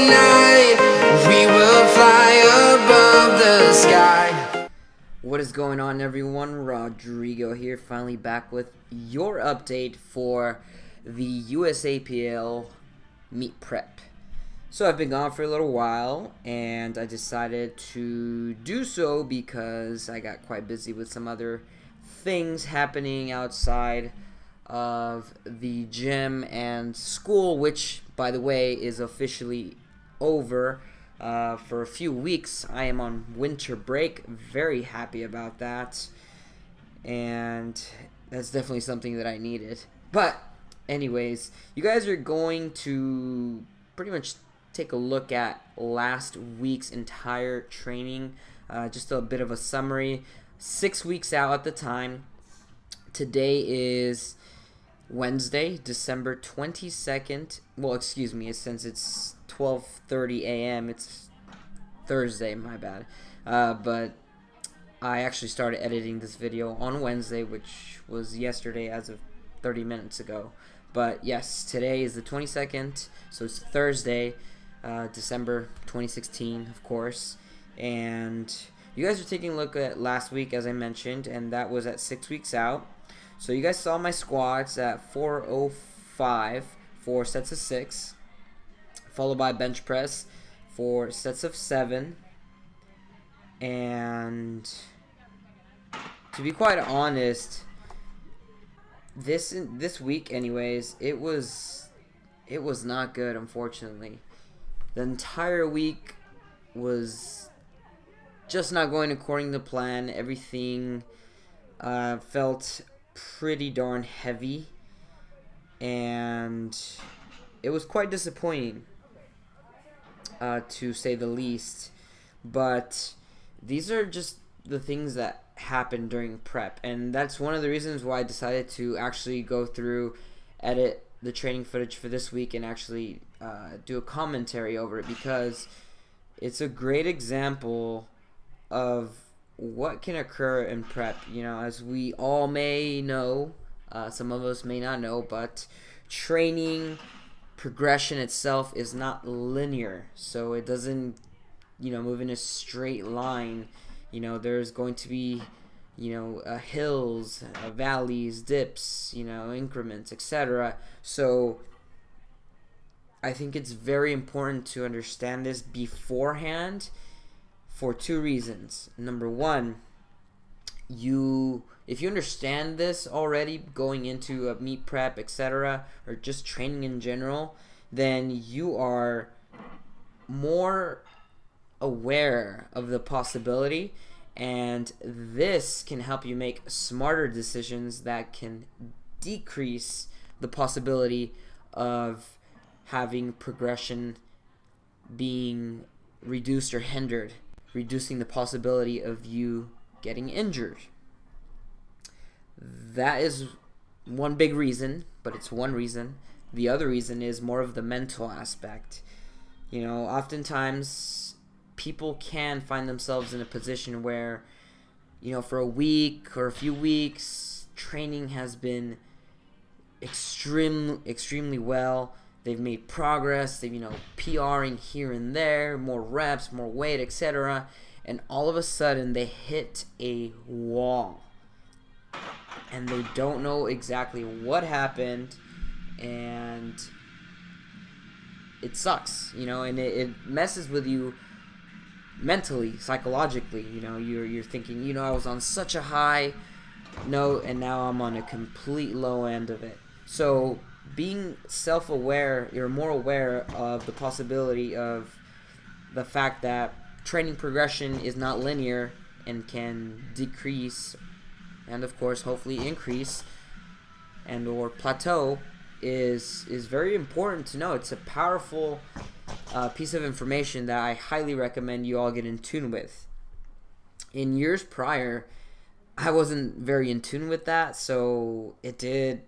night, we will fly above the sky. What is going on, everyone? Rodrigo here, finally back with your update for the Usapl meet prep. So I've been gone for a little while, and I decided to do so because I got quite busy with some other things happening outside of the gym and school, which, by the way, is officially over for a few weeks. I am on winter break. Very happy about that, and that's definitely something that I needed. But anyways, you guys are going to pretty much take a look at last week's entire training, just a bit of a summary. 6 weeks out at the time. Today is Wednesday, December 22nd. Well, excuse me, since it's 12:30 a.m. It's Thursday, my bad. But I actually started editing this video on Wednesday, which was yesterday as of 30 minutes ago. But yes, today is the 22nd, so it's Thursday, December 2016, of course. And you guys are taking a look at last week, as I mentioned, and that was at 6 weeks out. So you guys saw my squats at 405 for sets of 6, followed by bench press for sets of 7. And to be quite honest, this week anyways, it was not good, unfortunately. The entire week was just not going according to plan. Everything felt pretty darn heavy, and it was quite disappointing, to say the least. But these are just the things that happen during prep, and that's one of the reasons why I decided to actually go through, edit the training footage for this week, and actually do a commentary over it, because it's a great example of what can occur in prep. You know, as we all may know, some of us may not know, but training progression itself is not linear, so it doesn't, move in a straight line. There's going to be, hills, valleys, dips, increments, etc. So I think it's very important to understand this beforehand for two reasons. Number one, if you understand this already going into a meet prep, etc., or just training in general, then you are more aware of the possibility, and this can help you make smarter decisions that can decrease the possibility of having progression being reduced or hindered, reducing the possibility of you getting injured. That is one big reason, but it's one reason. The other reason is more of the mental aspect. Oftentimes people can find themselves in a position where, for a week or a few weeks, training has been extremely well. They've made progress. They've, PRing here and there, more reps, more weight, etc. And all of a sudden, they hit a wall. And they don't know exactly what happened. And it sucks, and it messes with you mentally, psychologically. You're thinking, I was on such a high note, and now I'm on a complete low end of it. So being self-aware, you're more aware of the possibility of the fact that training progression is not linear and can decrease and, of course, hopefully increase and or plateau is very important to know. It's a powerful piece of information that I highly recommend you all get in tune with. In years prior, I wasn't very in tune with that, so it did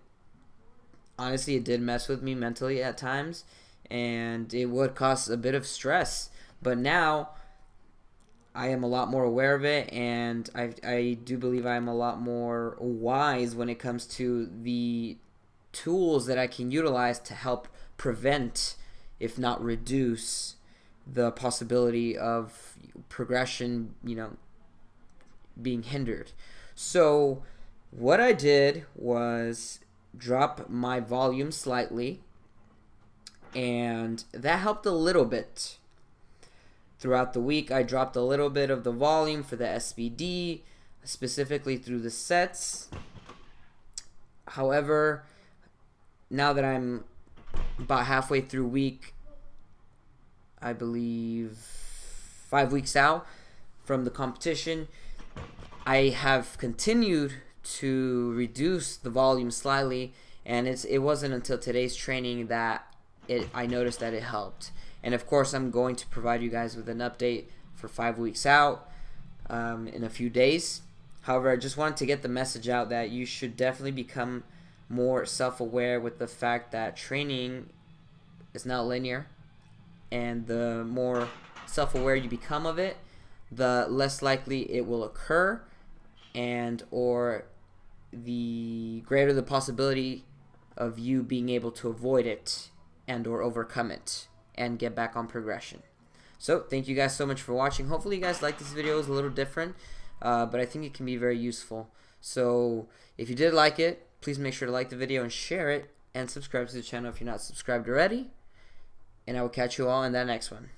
mess with me mentally at times, and it would cause a bit of stress. But now I am a lot more aware of it, and I do believe I am a lot more wise when it comes to the tools that I can utilize to help prevent, if not reduce, the possibility of progression, being hindered. So what I did was drop my volume slightly, and that helped a little bit. Throughout the week, I dropped a little bit of the volume for the SBD, specifically through the sets. However, now that I'm about halfway through week, I believe 5 weeks out from the competition, I have continued to reduce the volume slightly, and it wasn't until today's training that I noticed that it helped. And of course, I'm going to provide you guys with an update for 5 weeks out in a few days. However, I just wanted to get the message out that you should definitely become more self-aware with the fact that training is not linear, and the more self-aware you become of it, the less likely it will occur, and or the greater the possibility of you being able to avoid it and or overcome it and get back on progression. So thank you guys so much for watching. Hopefully you guys like this video. It's a little different, but I think it can be very useful. So if you did like it, please make sure to like the video and share it, and subscribe to the channel if you're not subscribed already. And I will catch you all in that next one.